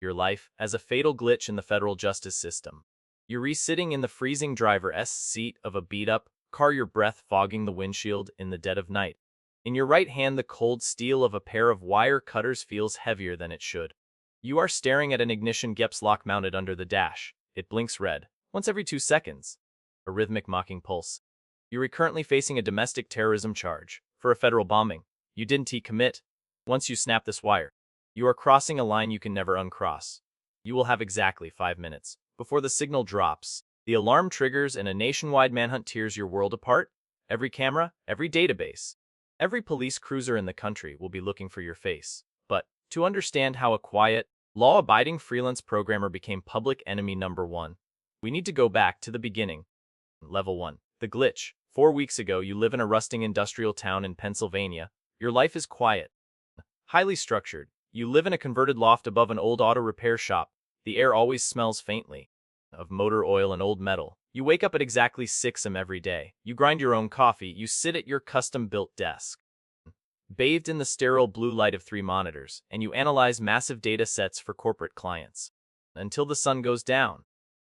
your life as a fatal glitch in the federal justice system. You're sitting in the freezing driver's seat of a beat-up car, your breath fogging the windshield in the dead of night. In your right hand, the cold steel of a pair of wire cutters feels heavier than it should. You are staring at an ignition caps lock mounted under the dash. It blinks red once every 2 seconds. A rhythmic mocking pulse. You're currently facing a domestic terrorism charge for a federal bombing you didn't commit. Once you snap this wire, you are crossing a line you can never uncross. You will have exactly 5 minutes before the signal drops. The alarm triggers and a nationwide manhunt tears your world apart. Every camera, every database, every police cruiser in the country will be looking for your face. But to understand how a quiet, law-abiding freelance programmer became public enemy number one, we need to go back to the beginning. Level 1. The glitch. 4 weeks ago, you live in a rusting industrial town in Pennsylvania. Your life is quiet, highly structured. You live in a converted loft above an old auto repair shop. The air always smells faintly of motor oil and old metal. You wake up at exactly 6 a.m. every day. You grind your own coffee. You sit at your custom-built desk, bathed in the sterile blue light of 3 monitors, and you analyze massive data sets for corporate clients. Until the sun goes down.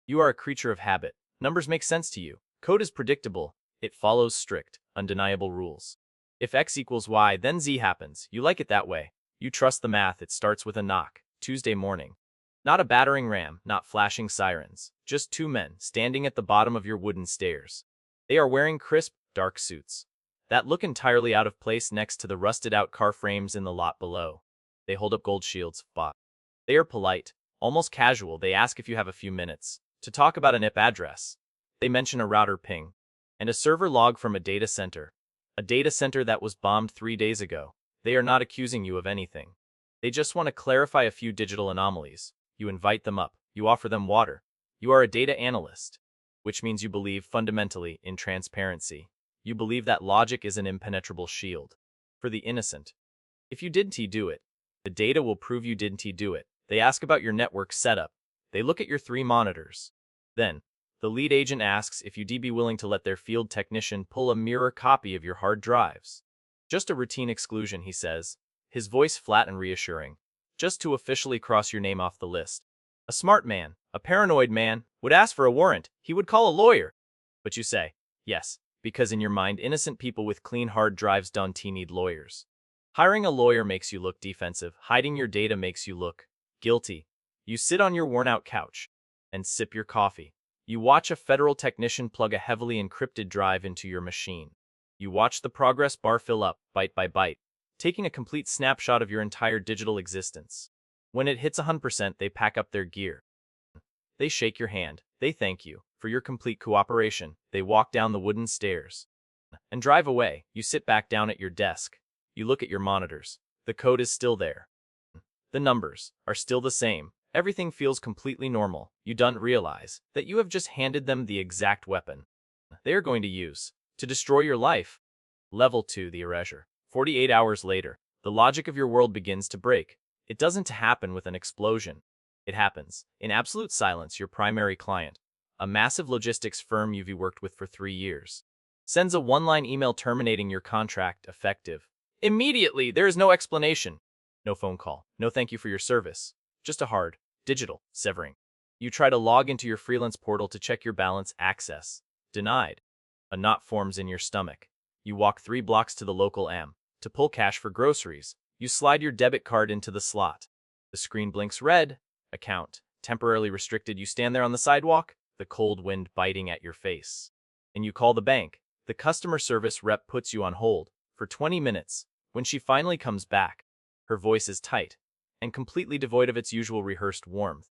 You are a creature of habit. Numbers make sense to you. Code is predictable. It follows strict, undeniable rules. If X equals Y, then Z happens. You like it that way. You trust the math. It starts with a knock. Tuesday morning. Not a battering ram, not flashing sirens. Just 2 men standing at the bottom of your wooden stairs. They are wearing crisp, dark suits that look entirely out of place next to the rusted-out car frames in the lot below. They hold up gold shields. They are polite, almost casual. They ask if you have a few minutes to talk about an IP address. They mention a router ping and a server log from a data center that was bombed 3 days ago. They are not accusing you of anything. They just want to clarify a few digital anomalies. You invite them up. You offer them water. You are a data analyst, which means you believe fundamentally in transparency. You believe that logic is an impenetrable shield for the innocent. If you didn't do it, the data will prove you didn't do it. They ask about your network setup. They look at your 3 monitors. Then, the lead agent asks if you'd be willing to let their field technician pull a mirror copy of your hard drives. Just a routine exclusion, he says, his voice flat and reassuring. Just to officially cross your name off the list. A smart man, a paranoid man, would ask for a warrant. He would call a lawyer. But you say, yes, because in your mind, innocent people with clean hard drives don't need lawyers. Hiring a lawyer makes you look defensive. Hiding your data makes you look guilty. You sit on your worn-out couch and sip your coffee. You watch a federal technician plug a heavily encrypted drive into your machine. You watch the progress bar fill up, byte by byte, taking a complete snapshot of your entire digital existence. When it hits 100%, they pack up their gear. They shake your hand. They thank you for your complete cooperation. They walk down the wooden stairs and drive away. You sit back down at your desk. You look at your monitors. The code is still there. The numbers are still the same. Everything feels completely normal. You don't realize that you have just handed them the exact weapon they are going to use to destroy your life. Level 2, the erasure. 48 hours later, the logic of your world begins to break. It doesn't happen with an explosion. It happens in absolute silence. Your primary client, a massive logistics firm you've worked with for 3 years, sends a one-line email terminating your contract effective immediately. There is no explanation, no phone call, no thank you for your service, just a hard, digital severing. You try to log into your freelance portal to check your balance. Access denied. A knot forms in your stomach. You walk 3 blocks to the local AM to pull cash for groceries. You slide your debit card into the slot. The screen blinks red. Account temporarily restricted. You stand there on the sidewalk, the cold wind biting at your face. And you call the bank. The customer service rep puts you on hold for 20 minutes. When she finally comes back, her voice is tight and completely devoid of its usual rehearsed warmth.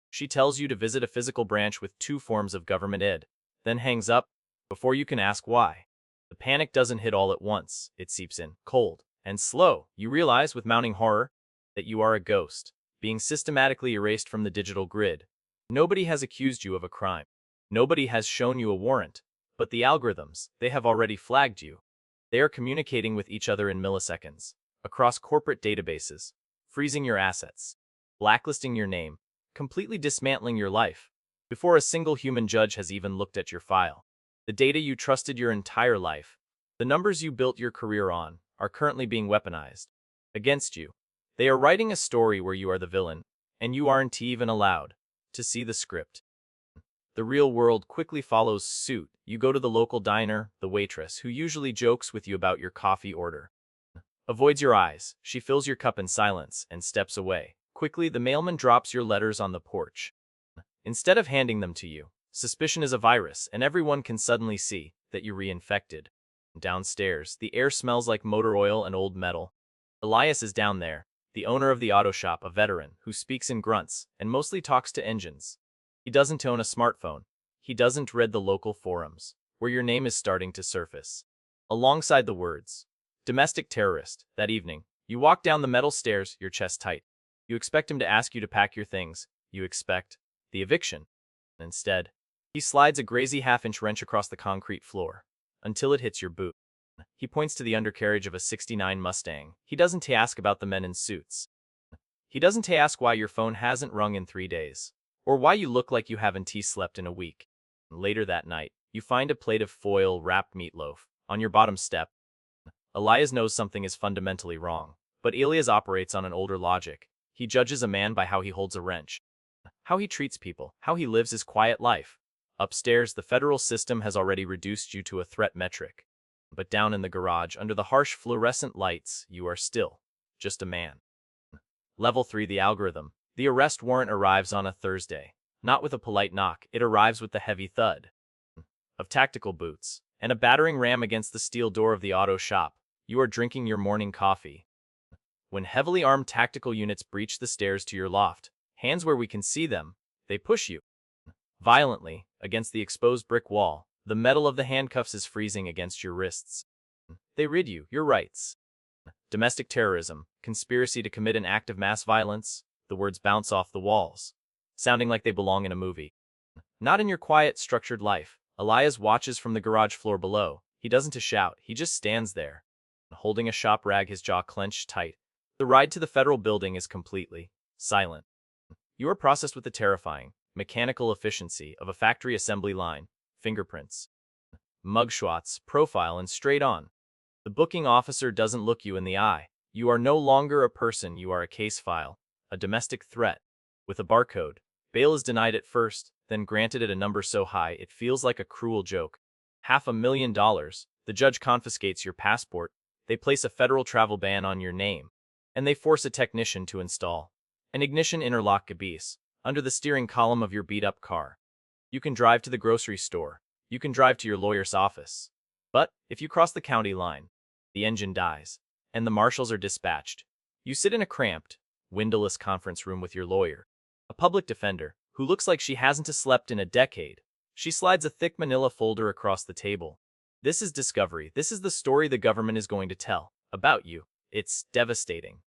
She tells you to visit a physical branch with 2 forms of government aid, then hangs up before you can ask why. The panic doesn't hit all at once. It seeps in, cold and slow. You realize with mounting horror that you are a ghost, being systematically erased from the digital grid. Nobody has accused you of a crime. Nobody has shown you a warrant. But the algorithms, they have already flagged you. They are communicating with each other in milliseconds, across corporate databases, freezing your assets, blacklisting your name, completely dismantling your life, before a single human judge has even looked at your file. The data you trusted your entire life, the numbers you built your career on, are currently being weaponized against you. They are writing a story where you are the villain, and you aren't even allowed to see the script. The real world quickly follows suit. You go to the local diner, the waitress, who usually jokes with you about your coffee order, avoids your eyes. She fills your cup in silence and steps away. Quickly, the mailman drops your letters on the porch. Instead of handing them to you, suspicion is a virus, and everyone can suddenly see that you're reinfected. Downstairs, the air smells like motor oil and old metal. Elias is down there, the owner of the auto shop, a veteran who speaks in grunts and mostly talks to engines. He doesn't own a smartphone. He doesn't read the local forums, where your name is starting to surface. Alongside the words, domestic terrorist. That evening, you walk down the metal stairs, your chest tight. You expect him to ask you to pack your things. You expect the eviction. Instead, he slides a grazy half-inch wrench across the concrete floor until it hits your boot. He points to the undercarriage of a '69 Mustang. He doesn't ask about the men in suits. He doesn't ask why your phone hasn't rung in 3 days, or why you look like you haven't slept in a week. Later that night, you find a plate of foil-wrapped meatloaf on your bottom step. Elias knows something is fundamentally wrong, but Elias operates on an older logic. He judges a man by how he holds a wrench, how he treats people, how he lives his quiet life. Upstairs, the federal system has already reduced you to a threat metric. But down in the garage, under the harsh fluorescent lights, you are still just a man. Level 3, the algorithm. The arrest warrant arrives on a Thursday. Not with a polite knock, it arrives with the heavy thud of tactical boots and a battering ram against the steel door of the auto shop. You are drinking your morning coffee when heavily armed tactical units breach the stairs to your loft. Hands where we can see them, they push you violently against the exposed brick wall. The metal of the handcuffs is freezing against your wrists. They rid you your rights. Domestic terrorism, conspiracy to commit an act of mass violence. The words bounce off the walls, sounding like they belong in a movie. Not in your quiet, structured life. Elias watches from the garage floor below. He doesn't shout, he just stands there, holding a shop rag, his jaw clenched tight. The ride to the federal building is completely silent. You are processed with the terrifying, mechanical efficiency of a factory assembly line. Fingerprints, mugshots, profile, and straight on. The booking officer doesn't look you in the eye. You are no longer a person, you are a case file, a domestic threat, with a barcode. Bail is denied at first, then granted at a number so high it feels like a cruel joke. $500,000, the judge confiscates your passport, they place a federal travel ban on your name, and they force a technician to install an ignition interlock caboose under the steering column of your beat-up car. You can drive to the grocery store. You can drive to your lawyer's office. But if you cross the county line, the engine dies, and the marshals are dispatched. You sit in a cramped, windowless conference room with your lawyer, a public defender, who looks like she hasn't slept in a decade. She slides a thick manila folder across the table. This is discovery. This is the story the government is going to tell about you. It's devastating.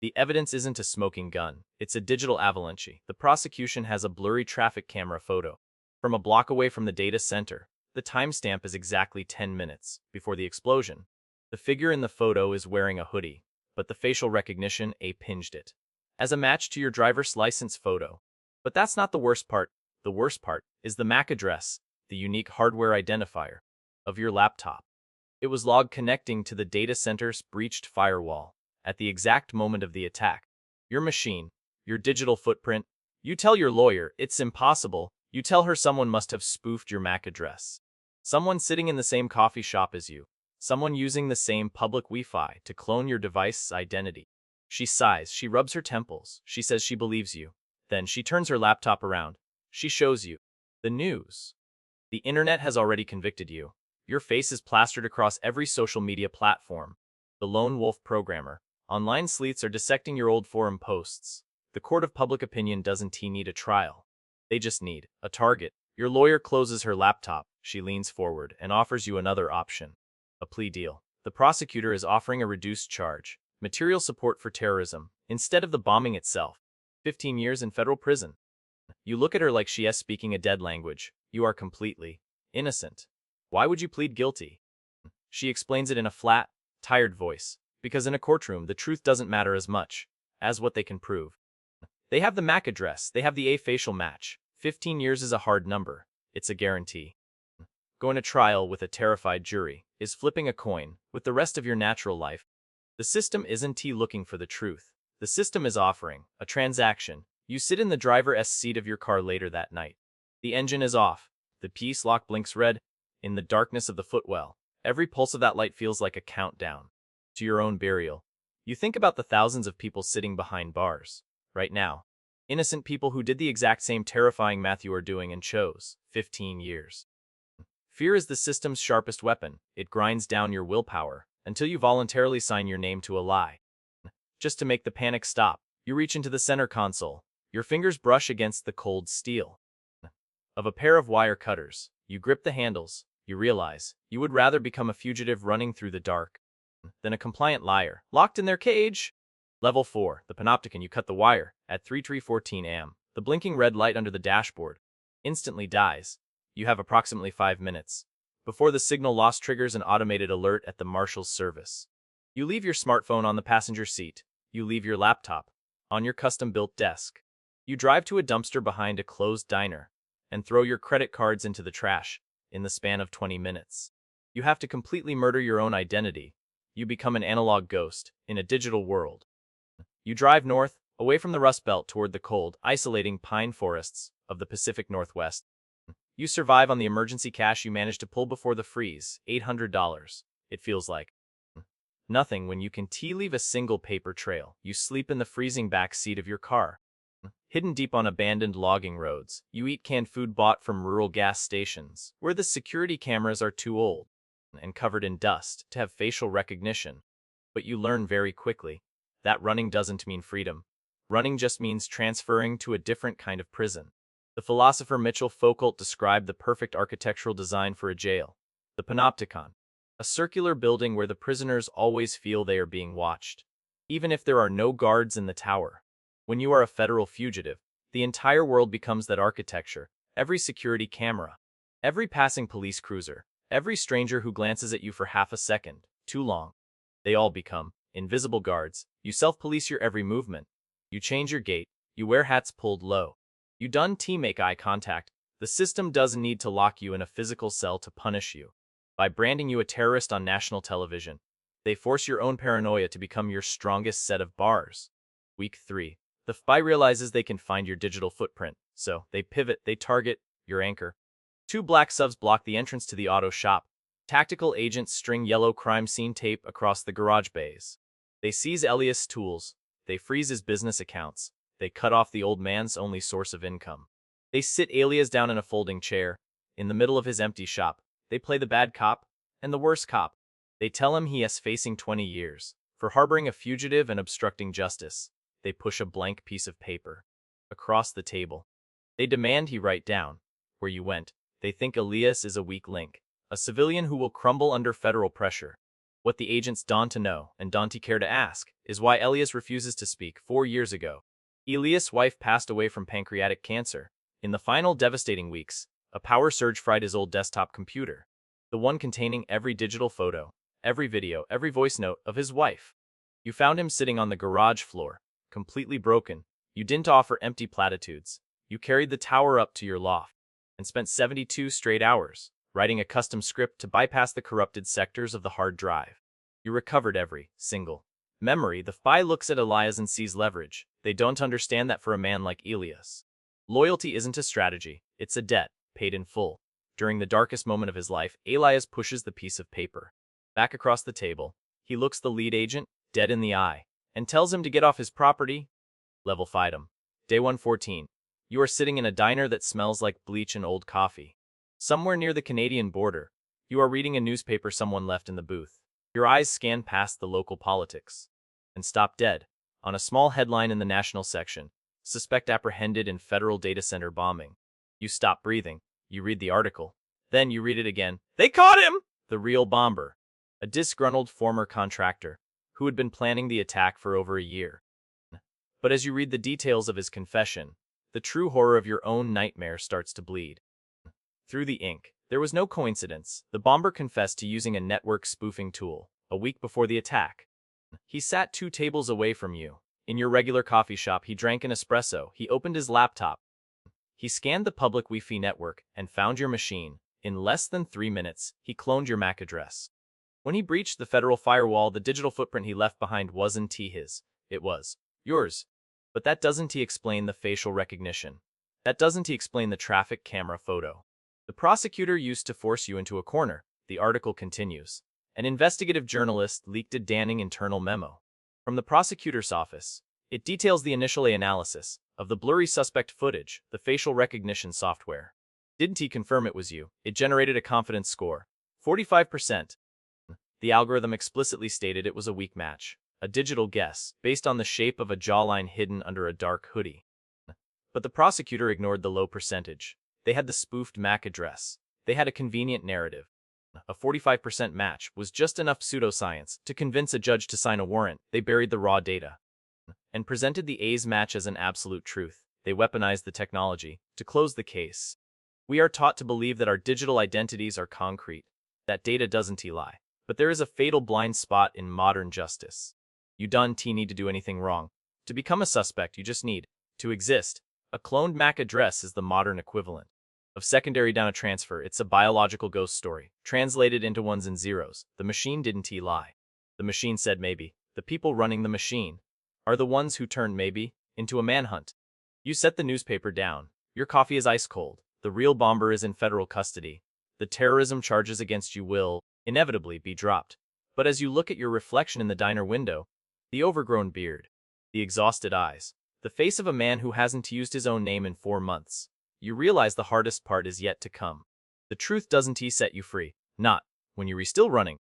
The evidence isn't a smoking gun. It's a digital avalanche. The prosecution has a blurry traffic camera photo from a block away from the data center. The timestamp is exactly 10 minutes before the explosion. The figure in the photo is wearing a hoodie, but the facial recognition pinged it as a match to your driver's license photo. But that's not the worst part. The worst part is the MAC address, the unique hardware identifier of your laptop. It was logged connecting to the data center's breached firewall at the exact moment of the attack. Your machine, your digital footprint. You tell your lawyer it's impossible. You tell her someone must have spoofed your MAC address. Someone sitting in the same coffee shop as you. Someone using the same public Wi-Fi to clone your device's identity. She sighs, she rubs her temples, she says she believes you. Then she turns her laptop around. She shows you the news. The internet has already convicted you. Your face is plastered across every social media platform. The lone wolf programmer. Online sleuths are dissecting your old forum posts. The court of public opinion doesn't need a trial. They just need a target. Your lawyer closes her laptop. She leans forward and offers you another option. A plea deal. The prosecutor is offering a reduced charge. Material support for terrorism, instead of the bombing itself. 15 years in federal prison. You look at her like she is speaking a dead language. You are completely innocent. Why would you plead guilty? She explains it in a flat, tired voice. Because in a courtroom, the truth doesn't matter as much as what they can prove. They have the MAC address. They have the facial match. 15 years is a hard number. It's a guarantee. Going to trial with a terrified jury is flipping a coin with the rest of your natural life. The system isn't looking for the truth. The system is offering a transaction. You sit in the driver's seat of your car later that night. The engine is off. The peace lock blinks red. In the darkness of the footwell, every pulse of that light feels like a countdown to your own burial. You think about the thousands of people sitting behind bars right now. Innocent people who did the exact same terrifying math you are doing and chose 15 years. Fear is the system's sharpest weapon. It grinds down your willpower until you voluntarily sign your name to a lie. Just to make the panic stop, you reach into the center console. Your fingers brush against the cold steel of a pair of wire cutters. You grip the handles. You realize you would rather become a fugitive running through the dark than a compliant liar locked in their cage. Level 4, the Panopticon. You cut the wire at 3:14 am. The blinking red light under the dashboard instantly dies. You have approximately 5 minutes before the signal loss triggers an automated alert at the marshal's service. You leave your smartphone on the passenger seat. You leave your laptop on your custom-built desk. You drive to a dumpster behind a closed diner and throw your credit cards into the trash in the span of 20 minutes. You have to completely murder your own identity. You become an analog ghost in a digital world. You drive north, away from the Rust Belt toward the cold, isolating pine forests of the Pacific Northwest. You survive on the emergency cash you managed to pull before the freeze, $800. It feels like nothing when you can leave a single paper trail. You sleep in the freezing back seat of your car. Hidden deep on abandoned logging roads, you eat canned food bought from rural gas stations, where the security cameras are too old and covered in dust to have facial recognition. But you learn very quickly that running doesn't mean freedom. Running just means transferring to a different kind of prison. The philosopher Mitchell Foucault described the perfect architectural design for a jail, the Panopticon, a circular building where the prisoners always feel they are being watched, even if there are no guards in the tower. When you are a federal fugitive, the entire world becomes that architecture. Every security camera, every passing police cruiser, every stranger who glances at you for half a second too long, they all become invisible guards. You self-police your every movement. You change your gait. You wear hats pulled low. You don't make eye contact. The system doesn't need to lock you in a physical cell to punish you. By branding you a terrorist on national television, they force your own paranoia to become your strongest set of bars. Week 3. The spy realizes they can find your digital footprint, so they pivot, they target your anchor. 2 black subs block the entrance to the auto shop. Tactical agents string yellow crime scene tape across the garage bays. They seize Elias' tools. They freeze his business accounts. They cut off the old man's only source of income. They sit Elias down in a folding chair in the middle of his empty shop. They play the bad cop and the worst cop. They tell him he is facing 20 years for harboring a fugitive and obstructing justice. They push a blank piece of paper across the table. They demand he write down where you went. They think Elias is a weak link, a civilian who will crumble under federal pressure. What the agents don't know and don't care to ask is why Elias refuses to speak. 4 years ago, Elias' wife passed away from pancreatic cancer. In the final devastating weeks, a power surge fried his old desktop computer, the one containing every digital photo, every video, every voice note of his wife. You found him sitting on the garage floor, completely broken. You didn't offer empty platitudes. You carried the tower up to your loft and spent 72 straight hours writing a custom script to bypass the corrupted sectors of the hard drive. You recovered every single memory. The spy looks at Elias and sees leverage. They don't understand that for a man like Elias, loyalty isn't a strategy, it's a debt, paid in full. During the darkest moment of his life, Elias pushes the piece of paper back across the table. He looks the lead agent dead in the eye and tells him to get off his property. Level 5. Day 114. You are sitting in a diner that smells like bleach and old coffee. Somewhere near the Canadian border, you are reading a newspaper someone left in the booth. Your eyes scan past the local politics and stop dead on a small headline in the national section. Suspect apprehended in federal data center bombing. You stop breathing. You read the article. Then you read it again. They caught him! The real bomber. A disgruntled former contractor who had been planning the attack for over a year. But as you read the details of his confession, the true horror of your own nightmare starts to bleed through the ink. There was no coincidence. The bomber confessed to using a network spoofing tool a week before the attack. He sat 2 tables away from you. In your regular coffee shop, he drank an espresso. He opened his laptop. He scanned the public Wi-Fi network and found your machine. In less than 3 minutes, he cloned your MAC address. When he breached the federal firewall, the digital footprint he left behind wasn't his. It was yours. But that doesn't explain the facial recognition. That doesn't explain the traffic camera photo. The prosecutor used to force you into a corner. The article continues. An investigative journalist leaked a damning internal memo from the prosecutor's office. It details the initial analysis of the blurry suspect footage, the facial recognition software. Didn't he confirm it was you? It generated a confidence score, 45%. The algorithm explicitly stated it was a weak match, a digital guess, based on the shape of a jawline hidden under a dark hoodie. But the prosecutor ignored the low percentage. They had the spoofed MAC address. They had a convenient narrative. A 45% match was just enough pseudoscience to convince a judge to sign a warrant. They buried the raw data and presented the A's match as an absolute truth. They weaponized the technology to close the case. We are taught to believe that our digital identities are concrete, that data doesn't lie. But there is a fatal blind spot in modern justice. You don't need to do anything wrong. To become a suspect, you just need to exist. A cloned MAC address is the modern equivalent of secondary data transfer. It's a biological ghost story, translated into ones and zeros. The machine didn't lie. The machine said maybe. The people running the machine are the ones who turned maybe into a manhunt. You set the newspaper down. Your coffee is ice cold. The real bomber is in federal custody. The terrorism charges against you will inevitably be dropped. But as you look at your reflection in the diner window, the overgrown beard, the exhausted eyes, the face of a man who hasn't used his own name in 4 months, you realize the hardest part is yet to come. The truth doesn't set you free. Not when you're still running.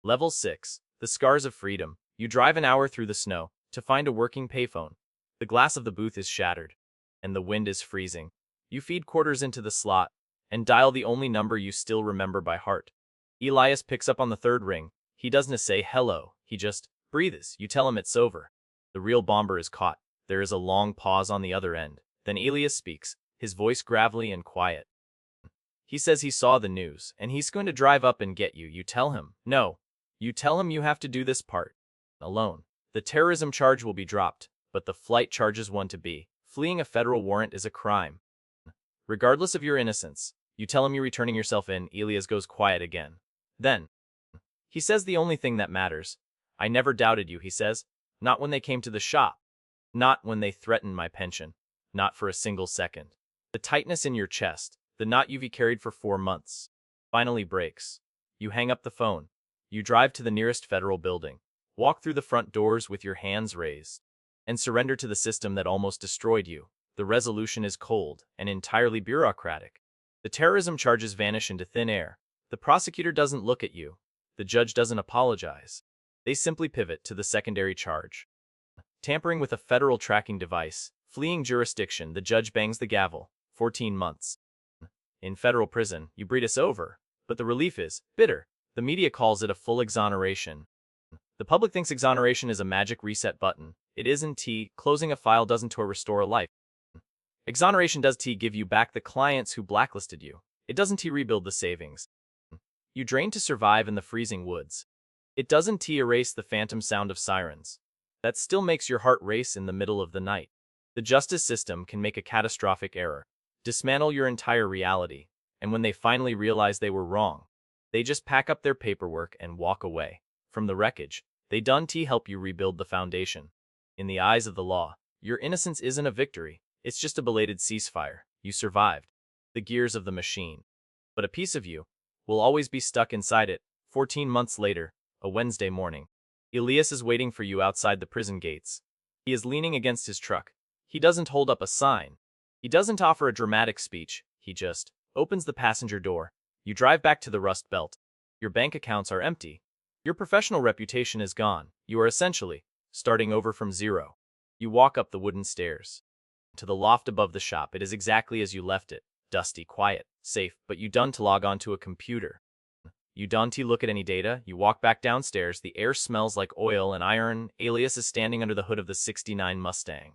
Level 6. The scars of freedom. You drive an hour through the snow to find a working payphone. The glass of the booth is shattered, and the wind is freezing. You feed quarters into the slot and dial the only number you still remember by heart. Elias picks up on the third ring. He doesn't say hello, he just breathes. You tell him it's over. The real bomber is caught. There is a long pause on the other end. Then Elias speaks, his voice gravelly and quiet. He says he saw the news, and he's going to drive up and get you. You tell him, no. You tell him you have to do this part alone. The terrorism charge will be dropped, but the flight charges want to be. Fleeing a federal warrant is a crime. Regardless of your innocence, you tell him you're returning yourself in. Elias goes quiet again. Then, he says the only thing that matters. I never doubted you, he says. Not when they came to the shop. Not when they threatened my pension. Not for a single second. The tightness in your chest, the knot you've carried for 4 months, finally breaks. You hang up the phone. You drive to the nearest federal building. Walk through the front doors with your hands raised. And surrender to the system that almost destroyed you. The resolution is cold and entirely bureaucratic. The terrorism charges vanish into thin air. The prosecutor doesn't look at you. The judge doesn't apologize. They simply pivot to the secondary charge. Tampering with a federal tracking device, fleeing jurisdiction. The judge bangs the gavel. 14 months. In federal prison, you breed us over. But the relief is bitter. The media calls it a full exoneration. The public thinks exoneration is a magic reset button. It isn't. Closing a file doesn't restore a life. Exoneration does give you back the clients who blacklisted you. It doesn't rebuild the savings you drained to survive in the freezing woods. It doesn't erase the phantom sound of sirens that still makes your heart race in the middle of the night. The justice system can make a catastrophic error, dismantle your entire reality, and when they finally realize they were wrong, they just pack up their paperwork and walk away. From the wreckage, they don't help you rebuild the foundation. In the eyes of the law, your innocence isn't a victory, it's just a belated ceasefire. You survived the gears of the machine. But a piece of you will always be stuck inside it. 14 months later, a Wednesday morning, Elias is waiting for you outside the prison gates. He is leaning against his truck. He doesn't hold up a sign. He doesn't offer a dramatic speech. He just opens the passenger door. You drive back to the Rust Belt. Your bank accounts are empty. Your professional reputation is gone. You are essentially starting over from zero. You walk up the wooden stairs to the loft above the shop. It is exactly as you left it. Dusty, quiet, safe, but you don't log on to a computer. You don't look at any data. You walk back downstairs. The air smells like oil and iron. Elias is standing under the hood of the '69 Mustang.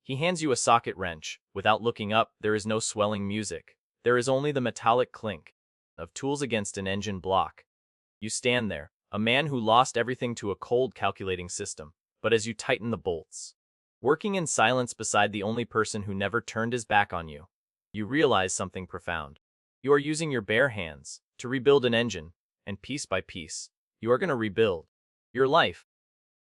He hands you a socket wrench. Without looking up, there is no swelling music. There is only the metallic clink of tools against an engine block. You stand there, a man who lost everything to a cold calculating system. But as you tighten the bolts, working in silence beside the only person who never turned his back on you, you realize something profound. You are using your bare hands to rebuild an engine, and piece by piece, you are going to rebuild your life.